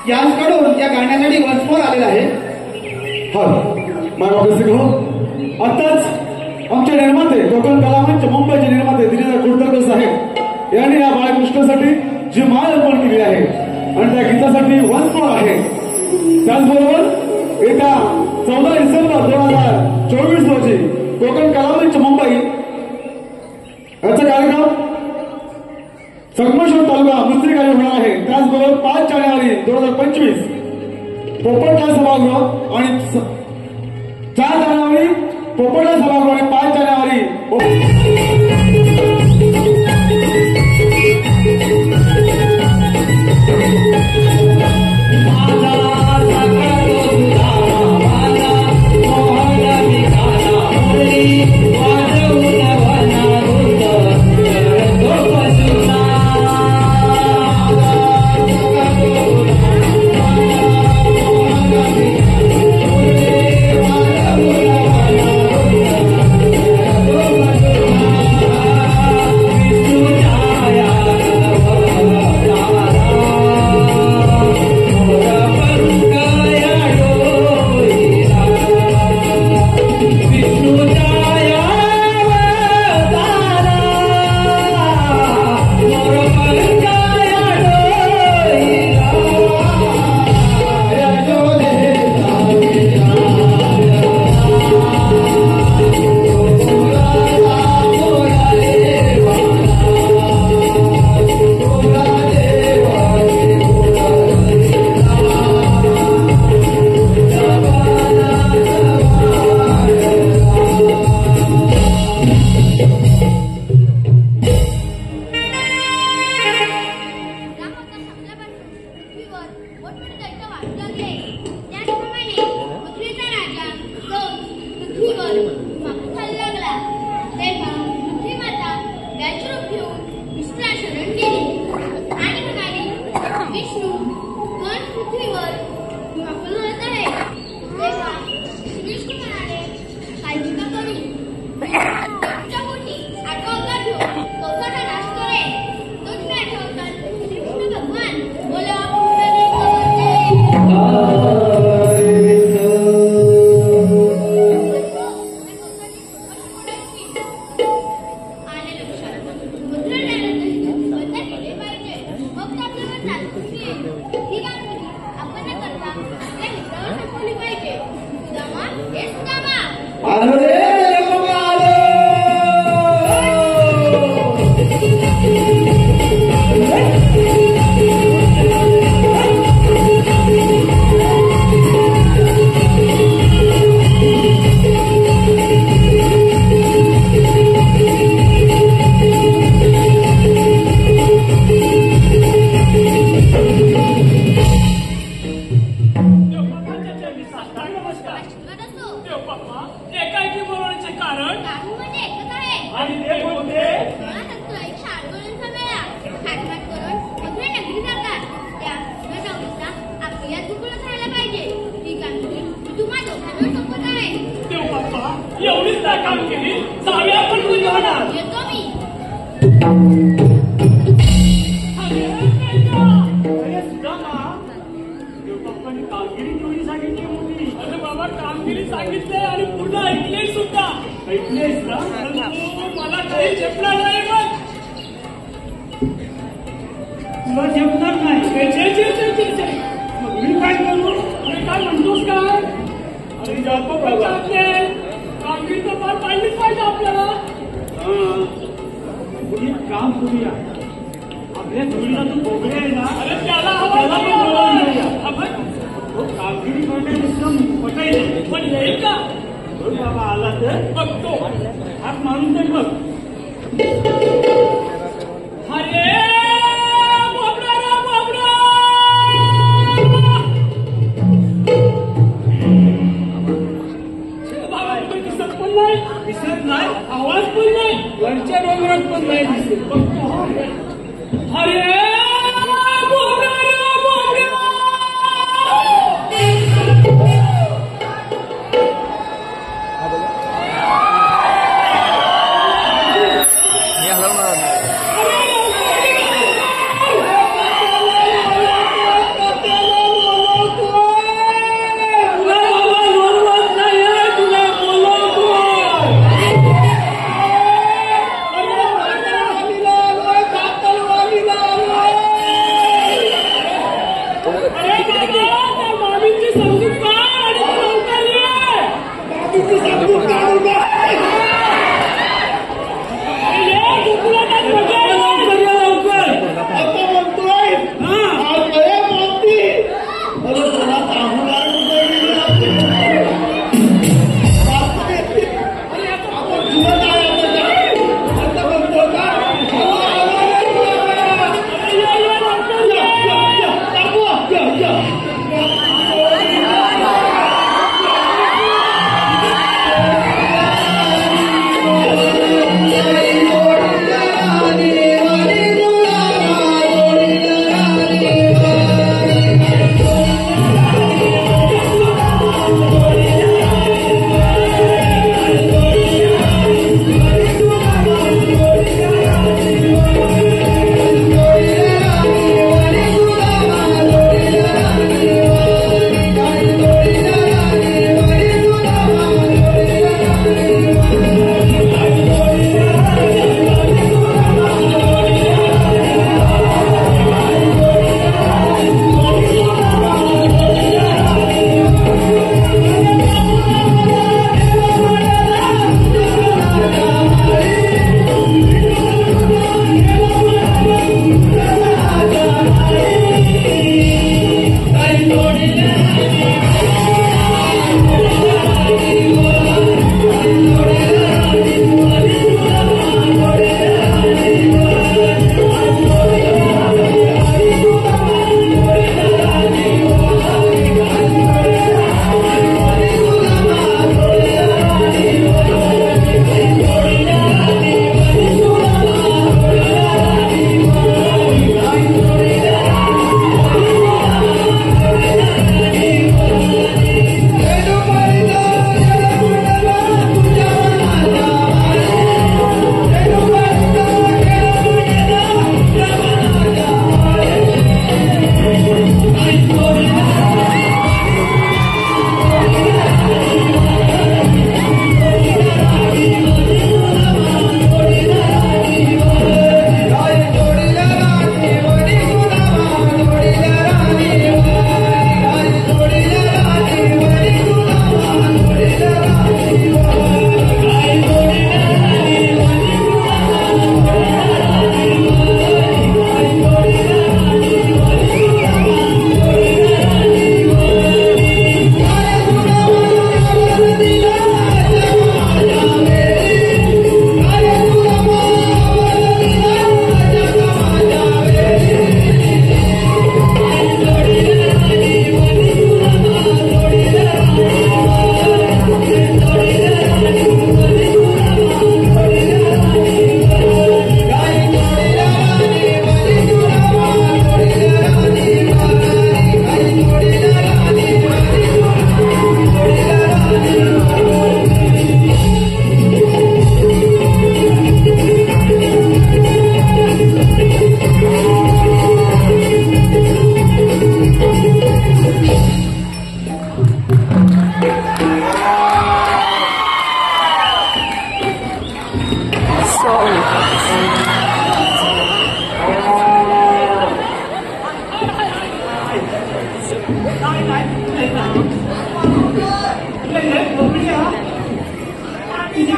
यांकडून या गाण्यासाठी वंशमोर आलेला आहे. आताच आमचे निर्माते कोकण कलामंच मुंबईचे निर्माते दिनेश कुलकर्णी साहेब यांनी या बाळकृष्णासाठी जी माळ अर्पण केली आहे आणि त्या गीतासाठी वंशमोर आहे. त्याचबरोबर येत्या 14 डिसेंबर 2024 रोजी कोकण कलामंच मुंबई याचा कार्यक्रम संगमेश्वर तालुका मुस्त्रीगावी होणार आहे. त्याचबरोबर 5 जानेवारी 2025 पोपटला सभागृह आणि 4 जानेवारी पोपटला सभागृह आणि 5 जानेवारी विष्णू पण पृथ्वीवर आपण म्हणत आहे तेव्हा विष्णू म्हणाले काळजी का करू तुमच्या पोटी 8 अवतार घेऊन कौसाचा नाश करेल तोच मी 8 अवतार श्री विष्णू भगवान बोला आवाज पण नाही वरच्या डोंगरात पण नाही दिसत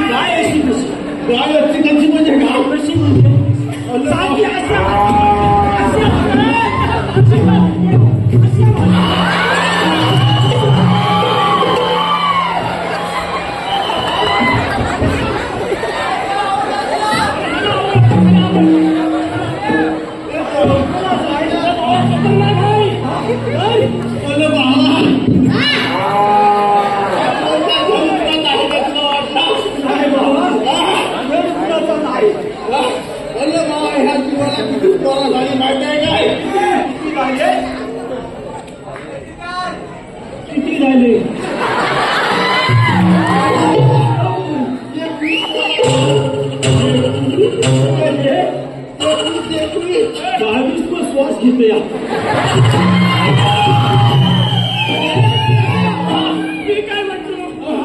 गाय असती कशी म्हणजे गाव कशी किती झाले श्वास घेते या काय म्हणतो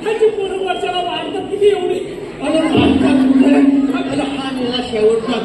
त्याची पूर्ण वर्षाला वाढतात किती एवढी अरे वाढतात कुठे हा मला शेवटचा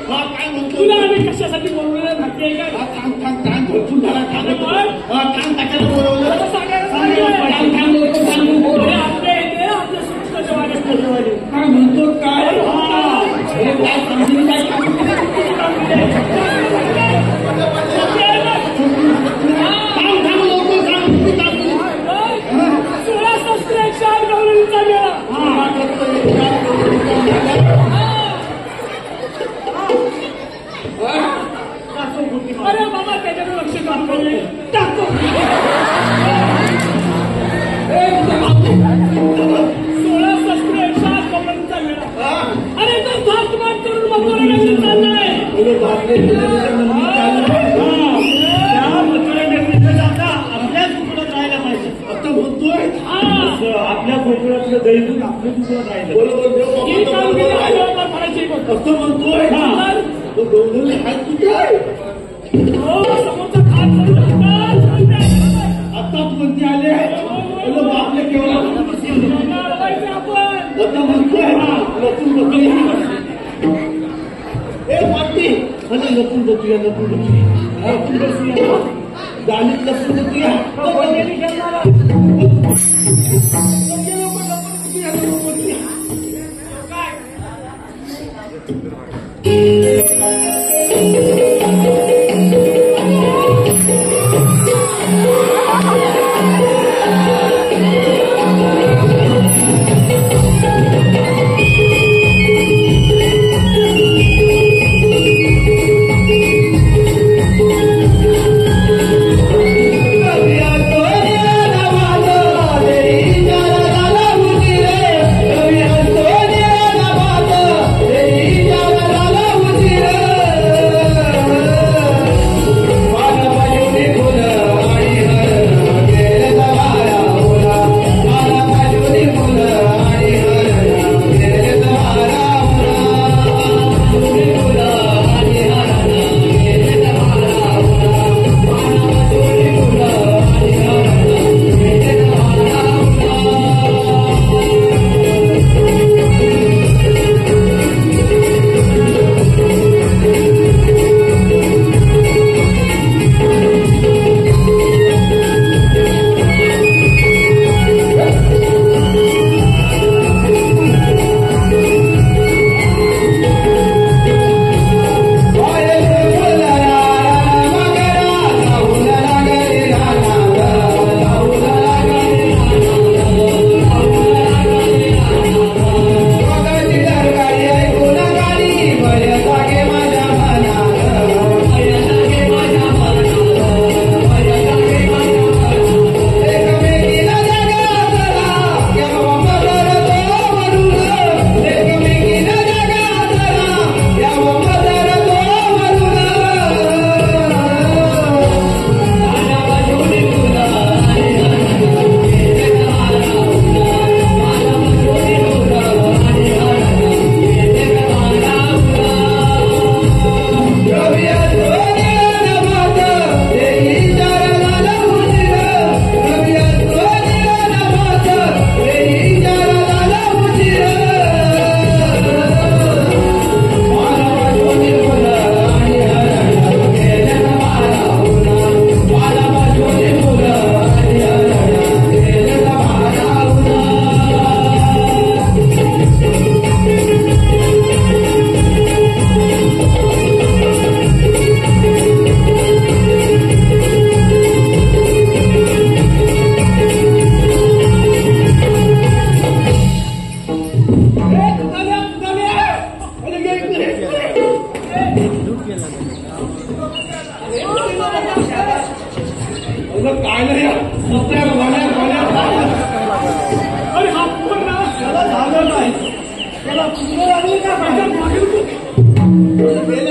हा काय म्हणतो तुला आम्ही कशासाठी बोलवलेलं माहिती आहे का? कान भरपूर झाला कान टाकायला बोलवलं आपल्या इथे आपल्या सूक्ष्म वाले काय म्हणतो काय हे काय समजून काय अरे बाबा त्याच्याकडे लक्ष टाकतो 16 शस्त्र 108 कपड्यांचा वेळा. अरे तो फास्ट मार्च करून मग चाललाय आपल्याच कुकुरात राहायला पाहिजे आता म्हणतोय आपल्या कोकणातलं दैनिक आपल्या कुकुरात राहिलं बरोबर असं म्हणतोय तो दोन हात कुठे समोरचा खात आताच कोणते आले आपल्या केवळ आता म्हणतोय लपून बघूया हे वाटते म्हणजे लपून बघूया गाणीत लपून बघूया काय नाही अरे हा पूर्ण त्याला झालं नाही त्याला पुन्हा आली का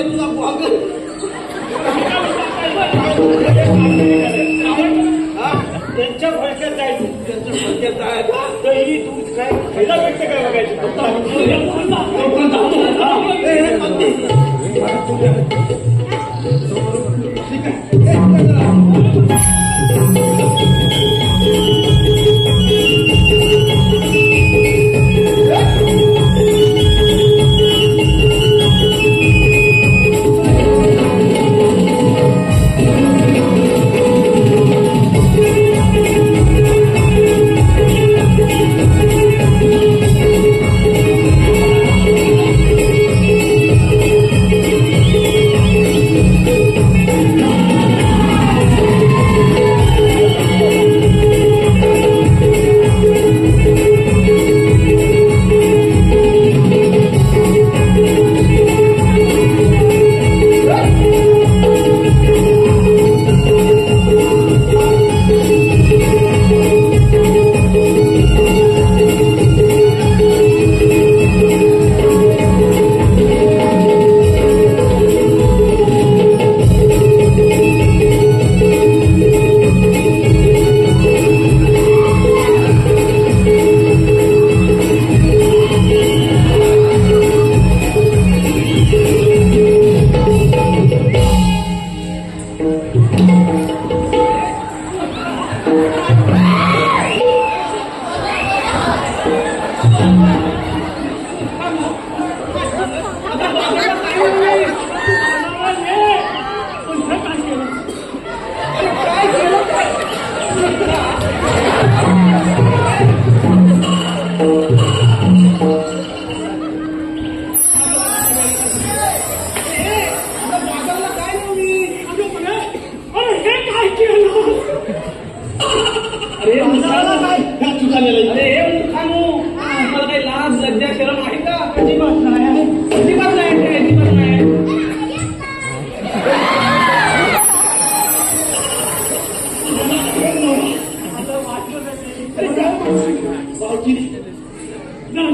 तुला वागल त्यांच्या भडक्यात जायचं त्यांच्या भडक्यात जायचं दही दूध काय खायला भेटते काय बघायचं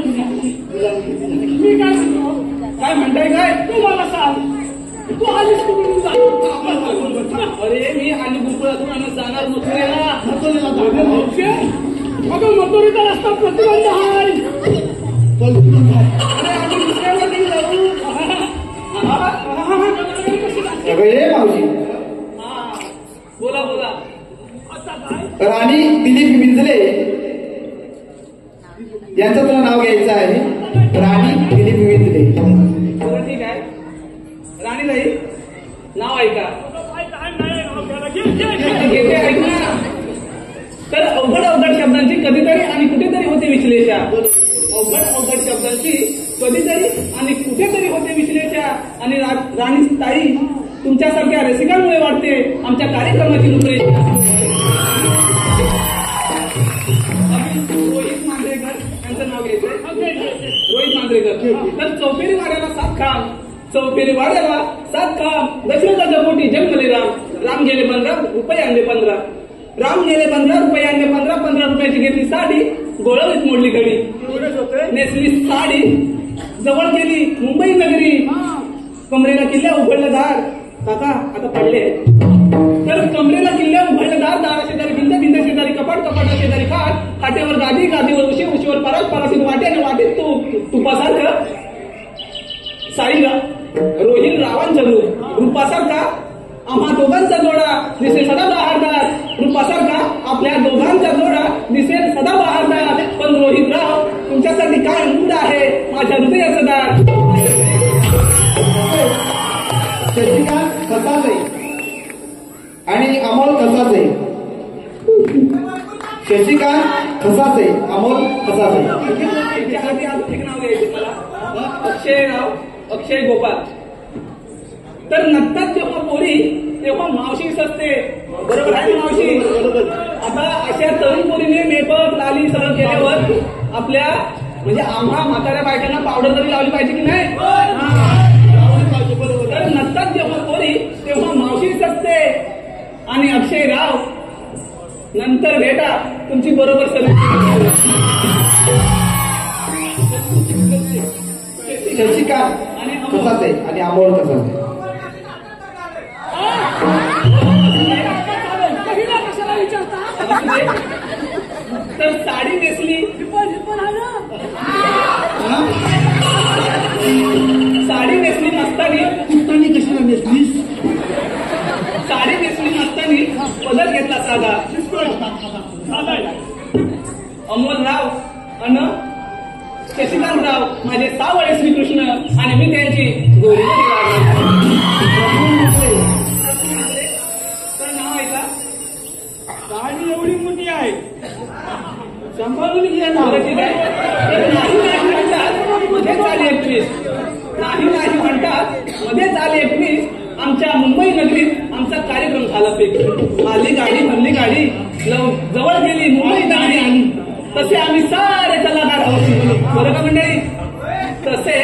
मी काय म्हणतो काय म्हणताय काय? तू मला सांग तू आलीस कुठून जा अरे मी आली गुरुकुळातून आणि जाणार मथुरेला. अगं मथुरेचा रस्ता प्रतिबंध आहे. अरे आम्ही दुसऱ्यावर नाही जाऊ. हे मावशी हा बोला बोला. आता काय राणी दिलीप मिंजले यांचं तुला नाव घ्यायचं आहे. राणी दिलीप मिंजले. बरं ठीक आहे. राणीताई नाव ऐका. काय नाही नाव घ्यायला घे घेते ऐक ना. तर अवघड अवघड शब्दांची कधीतरी आणि कुठेतरी होते विश्लेषण. अवघड अवघड शब्दांची कधीतरी आणि कुठेतरी होते विश्लेषण. आणि राणी ताई तुमच्यासारख्या रसिकांमुळे वाटते आमच्या कार्यक्रमाची रूपरेषा. रोहित मांजरेकर यांचं नाव घ्यायचंय. रोहित मांजरेकर. तर चौफेरी वाड्याला 7 खांब. चौफेरी वाड्याला 7 खांब. दशरथाच्या पोटी जन्मले राम. राम गेले 15 रुपये आणले 15. राम गेले 15 रुपये आणले 15. 15 रुपयाची घेतली साडी. गोळवलीत मोडली घडी. नेसली साडी. जवळ गेली मुंबई नगरी. कमरेला किल्ल्या उघडलं दार. काका आता पडले. तर कमरेला किल्ल्या उघडलं दार. दारा शेजारी भिंत. भिंत शेजारी कपाट. कपाटा शेजारी खाट. खाट्यावर गादी. गादीवर उशी. उशीवर परात. परातीत वाटे आणि वाटेत तुपासारखं साईला रोहित रावांचं रूप. रूपासारखा आम्हा दोघांचा जोडा दिसेल सदा बहारदार. रूपासारखा आपल्या दोघांचा जोडा दिसेल सदा बहारदार. पण रोहितराव तुमच्यासाठी काय मूड आहे माझ्या हृदयाचं दार. शशिकांत खसासे आणि अमोल खसासे. शशिकांत खसासे अमोल खसासे. त्याच्यासाठी अजून एक नाव घ्यायचं मला. अक्षयराव अक्षय गोपाल. तर नंतर जेव्हा पोरी तेव्हा मावशी असते. बरोबर आहे मावशी. आता अशा तरुण पोरीने मेकअप लाली सगळं केल्यावर आपल्या म्हणजे आम्हा म्हाताऱ्या बायकांना पावडर तरी लावली पाहिजे की नाही. तर नंतर जेव्हा पोरी तेव्हा मावशीच असते. आणि अक्षयराव नंतर भेटा तुमची बरोबर सर्व. शशिकांत खसासे आणि अमोल खसासे. पहिला कशाला विचारता तर साडी नेसली. साडी नेसली नसताना कशाला नेसलीस? साडी नेसली नसताना पदर घेतला साधा. अमोलराव अन शशिकांतराव माझे सावळे श्रीकृष्ण आणि मी त्यांची गोरी. तर नाव ऐका. गाडी एवढी मोठी आहे सांभाळून घ्या ना. ठीक आहे. तर नाही नाही म्हणतात मध्येच आली 21. नाही नाही म्हणतात मध्येच आली 21. आमच्या मुंबई नगरीत आमचा कार्यक्रम झाला फिक्स. आली गाडी भरली गाडी. जवळ गेली मुंबई नगरी. आणि तसे आम्ही सारे कलाकार हौशी. बरं का मंडळी. तसे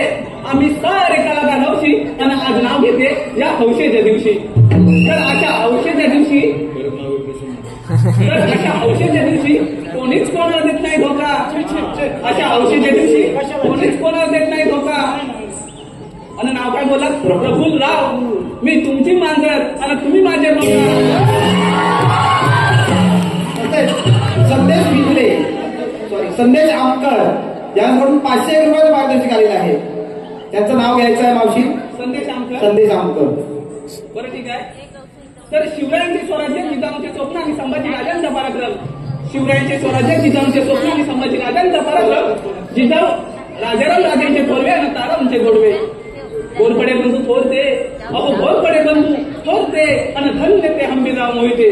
आम्ही सारे कलाकार हौशी. आणि आज नाव घेते या हौशेच्या दिवशी. तर अशा हौशेच्या दिवशी कोणीच कोणाला देत नाही धोका. अशा हौशेच्या दिवशी कोणीच कोणाला देत नाही धोका. आणि नाव काय बोला. प्रफुल्ल राव. मी तुमची मांजर आणि तुम्ही माझे मंगळ. संदेश मिंजले सॉरी संदेश आमकर यांकडून 500 रुपयाचं पारितोषिक आलेलं आहे. त्यांचं नाव घ्यायचं आहे मावशी. संदेश आमकर. संदेश आमकर. बरं ठीक आहे. तर शिवरायांचे स्वराज्य जिजाऊंचे स्वप्न आणि संभाजी राजांचा पराक्रम. शिवरायांचे स्वराज्य जिजाऊंचे स्वप्न आणि संभाजी राजांचा पराक्रम. जिजाऊ राजाराम राजांचे थोरवे आणि तारांचे गोडवे. गोरपडे बंधू थोरते. अहो गोरपडे बंधू थोरते आणि धन्य ते हंबीराव मोहिते.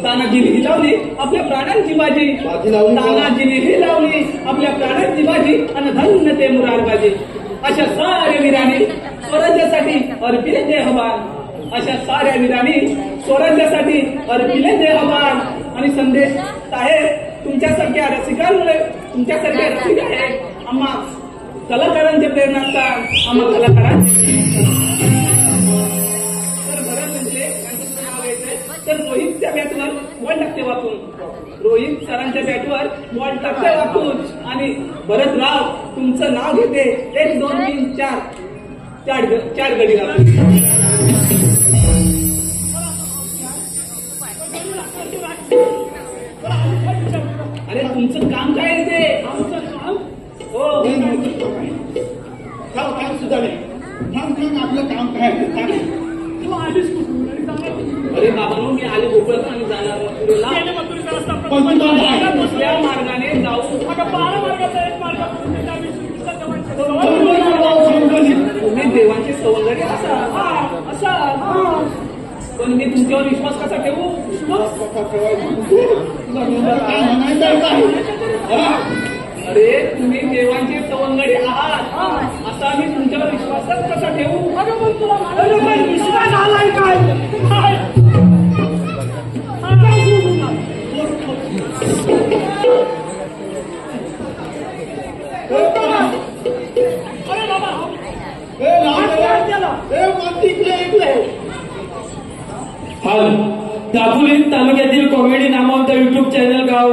तानाजीने ही लावली आपल्या प्राणांची बाजी. तानाजीने ही लावली आपल्या प्राणांची बाजी आणि धन्य ते मुरारबाजी. अशा साऱ्या वीरांनी स्वराज्यासाठी अर्पिले देहभान. अशा साऱ्या वीरांनी स्वराज्यासाठी अर्पिले देहभान. आणि संदेश साहेब तुमच्यासारख्या रसिकांमुळे तुमच्यासारख्या रसिक आहेत. आम्हा कलाकारांचे प्रेरणास्थान. आम्हा कलाकारांचे. तर बरं म्हणजे यांचं नाव घ्यायचंय. तर रोहितच्या बॅटवर बॉल टाकते वाकून. रोहित सरांच्या बॅटवर बॉल टाकते वाकून. आणि भरतराव तुमचं नाव घेते 1 2 3 4 गडी अरे तुमचं काम काय आहे ते? आमचं काम हो काम सुद्धा नाही. थांब आपलं काम काय आहे? सांग. तू आधीच कुठून आणि सांगा. अरे बाबा मी आले भोपळत आणि जाणार मथुरेला. गेले मथुरेचा रस्ता पण तू जाऊन राहा. दुसऱ्या मार्गाने जाऊ. अगं 12 मार्गाचा एक मार्ग करून ते त्या विष्णूचा जवळच्या तुम्ही देवांची सवंगडी असा असा पण मी तुमच्यावर विश्वास कसा ठेवू? काय म्हणायचं काय? अरे तुम्ही देवांचे सवंगडी आहात असा मी तुमच्यावर विश्वासच कसा ठेवू? अगं पण तुला माझ्यावर काही विश्वास आलाय काय? आता बोलू ना. अरे बाबा हाल दापोली तालुक्यातील कॉमेडी नामावंत युट्यूब चॅनल गाव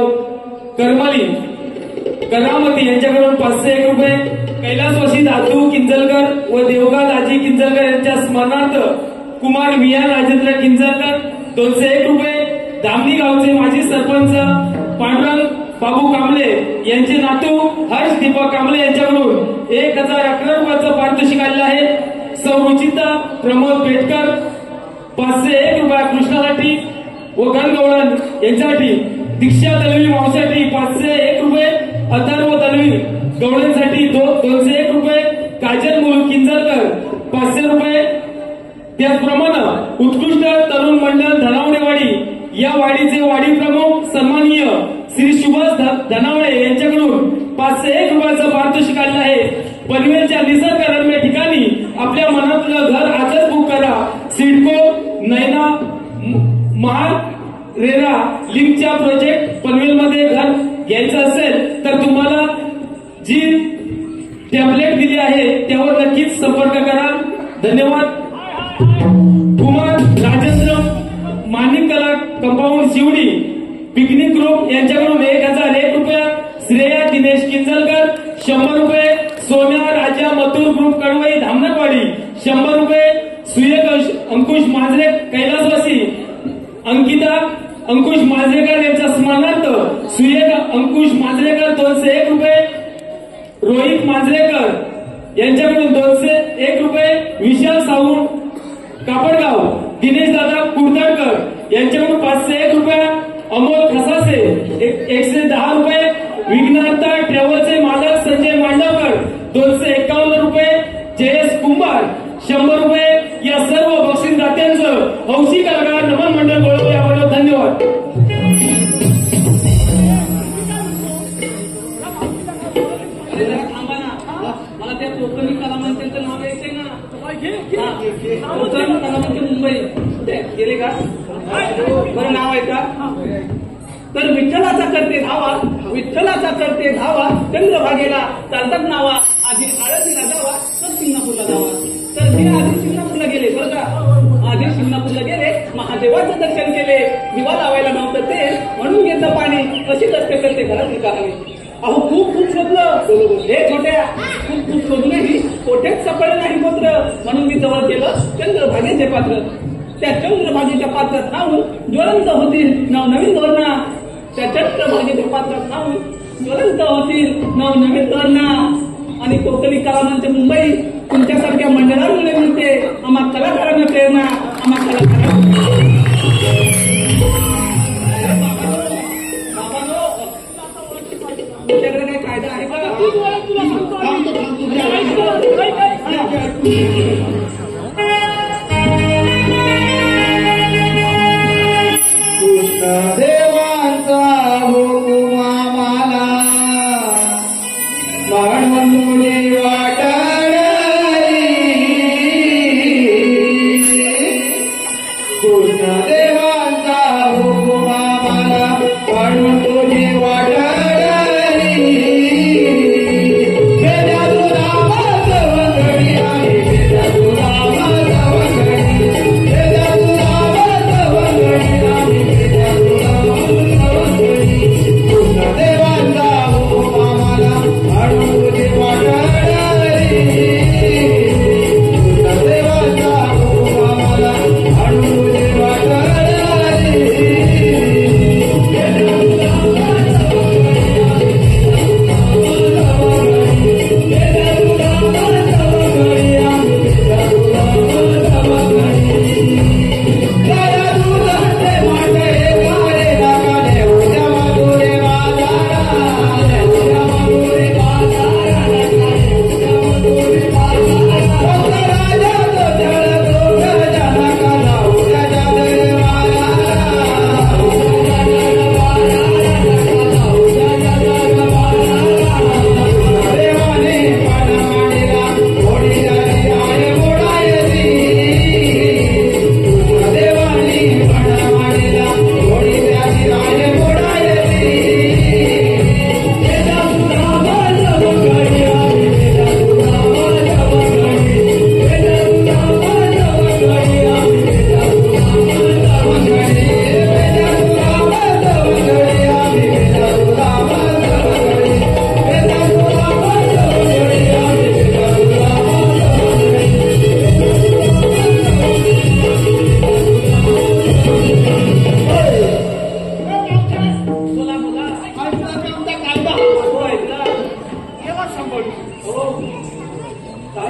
करमाली करामती यांच्याकडून 501 रुपये, कैलासवासी दादू किंजलकर व देवगाव दाजी किंजलकर यांच्या स्मरणार्थ कुमार मिया राजेंद्र किंजलकर 201 रुपये, धामणी गावचे माजी सरपंच पांडुरंग बाबू कांबळे यांचे नातू हर्ष दीपक कांबळे यांच्याकडून 1011 रुपयाचं पारितोषिक आलेलं आहे. सौ रुचिता प्रमोद पेटकर 501 रुपया कृष्णासाठी व गणगवळण यांच्यासाठी, दीक्षा दलवी मावसाठी 501 रुपये, अथर्व दलवी गवळणसाठी 201 रुपये, काजल मुलू किंजलकर 500 रुपये. त्याचप्रमाणे उत्कृष्ट तरुण मंडळ धनावडेवाडी या वाडीचे वाडी प्रमुख सन्माननीय श्री सुभाष धनावडे यांच्याकडून 501 रुपयाचं पारितोषिक आलेलं आहे. पनवेलच्या निसर्गरम्य ठिकाणी आपल्या मनातलं घर आजच बुक करा. सिडको नैना महार रेरा लिंकच्या प्रोजेक्ट पनवेलमध्ये घर घ्यायचं असेल तर तुम्हाला जी टॅबलेट दिली आहे त्यावर नक्कीच संपर्क करा. धन्यवाद. कुमार राजेंद्र माणिक कला कंपाऊंड शिवडी पिकनिक ग्रुप यांच्याकडून 1001 रुपया, श्रेया दिनेश किंजलकर 100 रुपये, सोन्या राजा मथुर ग्रुप कडवई धामनकवाडी 100 रुपये, सुयश अंकुश मांजरे कैलासवासी अंकिता अंकुश मांजरेकर यांच्या स्मरणार्थ सुयश अंकुश मांजरेकर 201 रुपये, रोहित मांजरेकर यांच्याकडून 201 रुपये, विशाल सावंत कापडगाव दिनेश दादा कुर्दडकर यांच्याकडून 501 रुपया, अमोल खसासे 110 रुपये, विघ्नार्था ट्रॅव्हलचे मालक संजय मांडवकर 251 रुपये, जयेश कुंभार 100 रुपये. या सर्व बक्षीसदात्यांचं हौशी कलाकार नमन मंडळ गोळवले याबद्दल धन्यवाद. अरे जरा थांबा ना, मला त्या कोकणी कलावंतांचं नाव यायचंय ना. कोकण कलावंत मुंबई गेले का? बरं नाव आहे का? तर विठ्ठलाचा करते धावा, विठ्ठलाचा करते धावा, चंद्रभागेला चालतात नावा, आधी आळंदीला जावा तर सिंगापूरला जावा. तर मी आधी सिंगापूरला गेले बरं का. आधी सिंगापूरला गेले, महादेवाचं दर्शन केले, दिवा लावायला नव्हतं ते म्हणून घेतलं पाणी, अशी दर्शन करते घरातील कहाणी. अहो खूप शोधलं हे छोट्या, खूप शोधूनही कोठेच सापडलं नाही पत्र, म्हणून मी जवळ केलं चंद्रभागेचे पात्र. त्या चंद्रभागेच्या पात्रात राहून ज्वलंत होतील नवनवीन धोरणा. त्या चंद्रभागेच्या पात्रात राहून ज्वलंत होतील नवनवीन धोरणा. आणि कोकणी कलावंत मुंबई तुमच्यासारख्या मंडळांमुळे मिळते आम्हा कलाकारांना प्रेरणा, आम्हा कलाकारांना. तुमच्याकडे काही कायदा आहे का? तुला सांगतो देवांचा हुकुमा मला म्हणून वाटणारी, कृष्ण देवांचा हुकुमा मला म्हणून तुझी वाटणारी. वेद्या तुला वंदनी आहे, वेद्या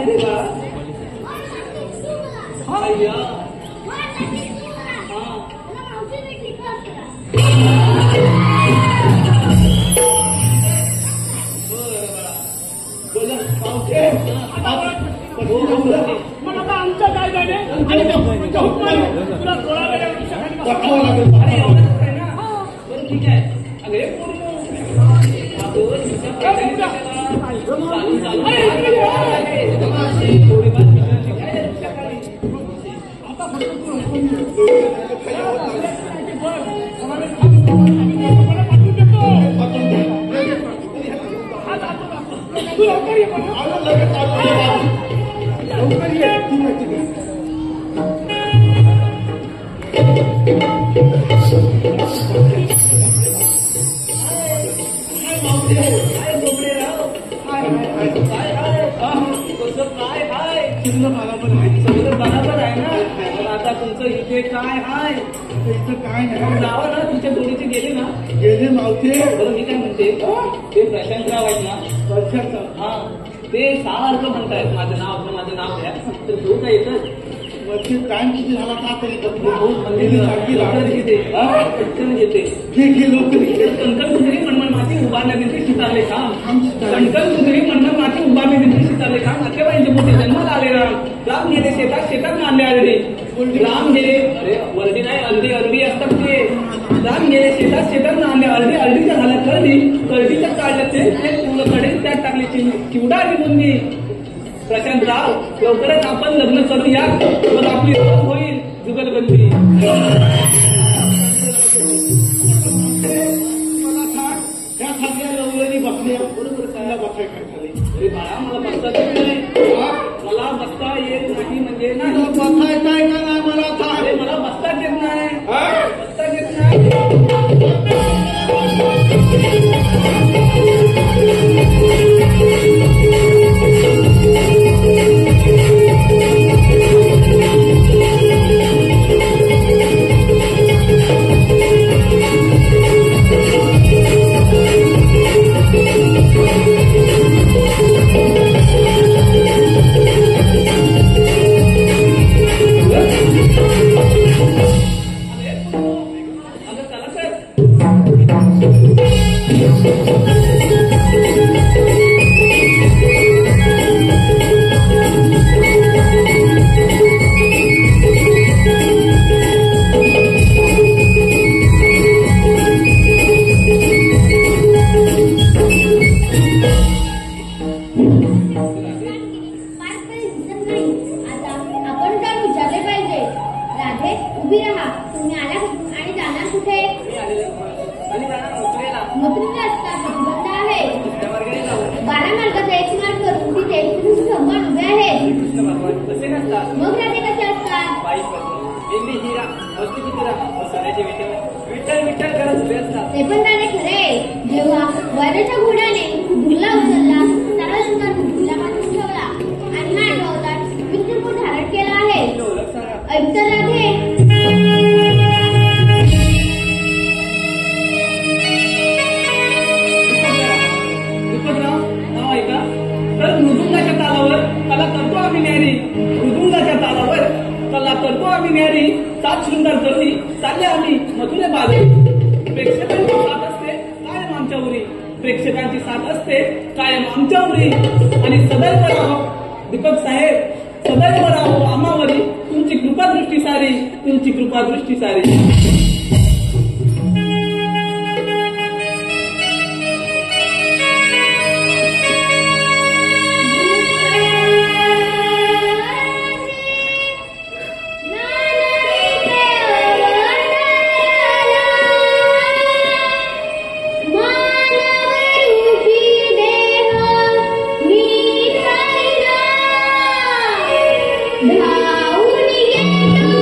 रे बा अय्या बोला पावते मग आता आमचं काय झाले आणि तुमच्या हुकमाने तुला 16 वेळा सकाळी पाठवावं लागेल. अरे एवढंच आहे ना बरं ठीक आहे अरे पूर्ण बरोबर आहे ना आता तुमचं इथे काय आहे इथं काय नाही जावा ना तुमच्या जोडीचे गेले ना गेले मावते. बरं मी काय म्हणते ते प्रशांतराव आहेत ना हा ते सारखं म्हणतायत माझं नाव घ्या तर तो काय येतं वरती टाइम किती झाला का तरी पटकन येते कणकण कुंजरी मनमन माती उभारण्यासाठी शितारले काम कणकण कुंजरी मनमन माती उभारण्यासाठी शितारले काम अखेबाईंचे मोठे जन्माला आले राम गेले शेतात मानले आरडी राम गेले अरे वरडी नाही अरडी असतात ते राम गेले शेतात मानले अरडीच्या झाल्या कळडीच्या काढल्या ते कडे त्यात टाकले चिवडा आणि बुंदी प्रशांतराव लवकरच आपण लग्न करूया मग आपली ओळख होईल जुगलबंदी त्या खाल्ल्या लवलेली बसल्या बरोबर चांगला बसाय काय झाले. अरे बाळा मला बसता येत नाही मला बसता येत नाही म्हणजे नाही बसाय काय का नाही मला अरे मला बसताच येत नाही बसताच येत नाही ते पण त्याने खरे जेव्हा वैराच्या घोड्याने हुडूला उचलला त्याला सुद्धा हुडूला पाठवून ठेवला आणि हा अवतार विष्णुपूर धारण केला आहे ऐकता राधे तर मृदुंगाच्या तालावर त्याला करतो आम्ही न्यारी मृदुंगाच्या तालावर त्याला करतो आम्ही न्यारी 7 सुंदर तरुणी चालले आम्ही मथुरे बागे प्रेक्षकांची साथ असते कायम आमच्यावरी प्रेक्षकांची साथ असते कायम आमच्यावरी आणि सदैव राहो दीपक साहेब सदैव राहो आम्हावरी तुमची कृपादृष्टी सारी तुमची कृपादृष्टी सारी धावून गेलो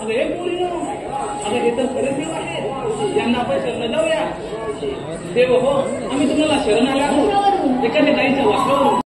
अगं हे पोरी नो अगं हे तर खरंच देव आहे यांना आपण शरण जाऊया देव हो आम्ही तुम्हाला शरण आलो आहोत एखाद्या गाईच्या वासरावरून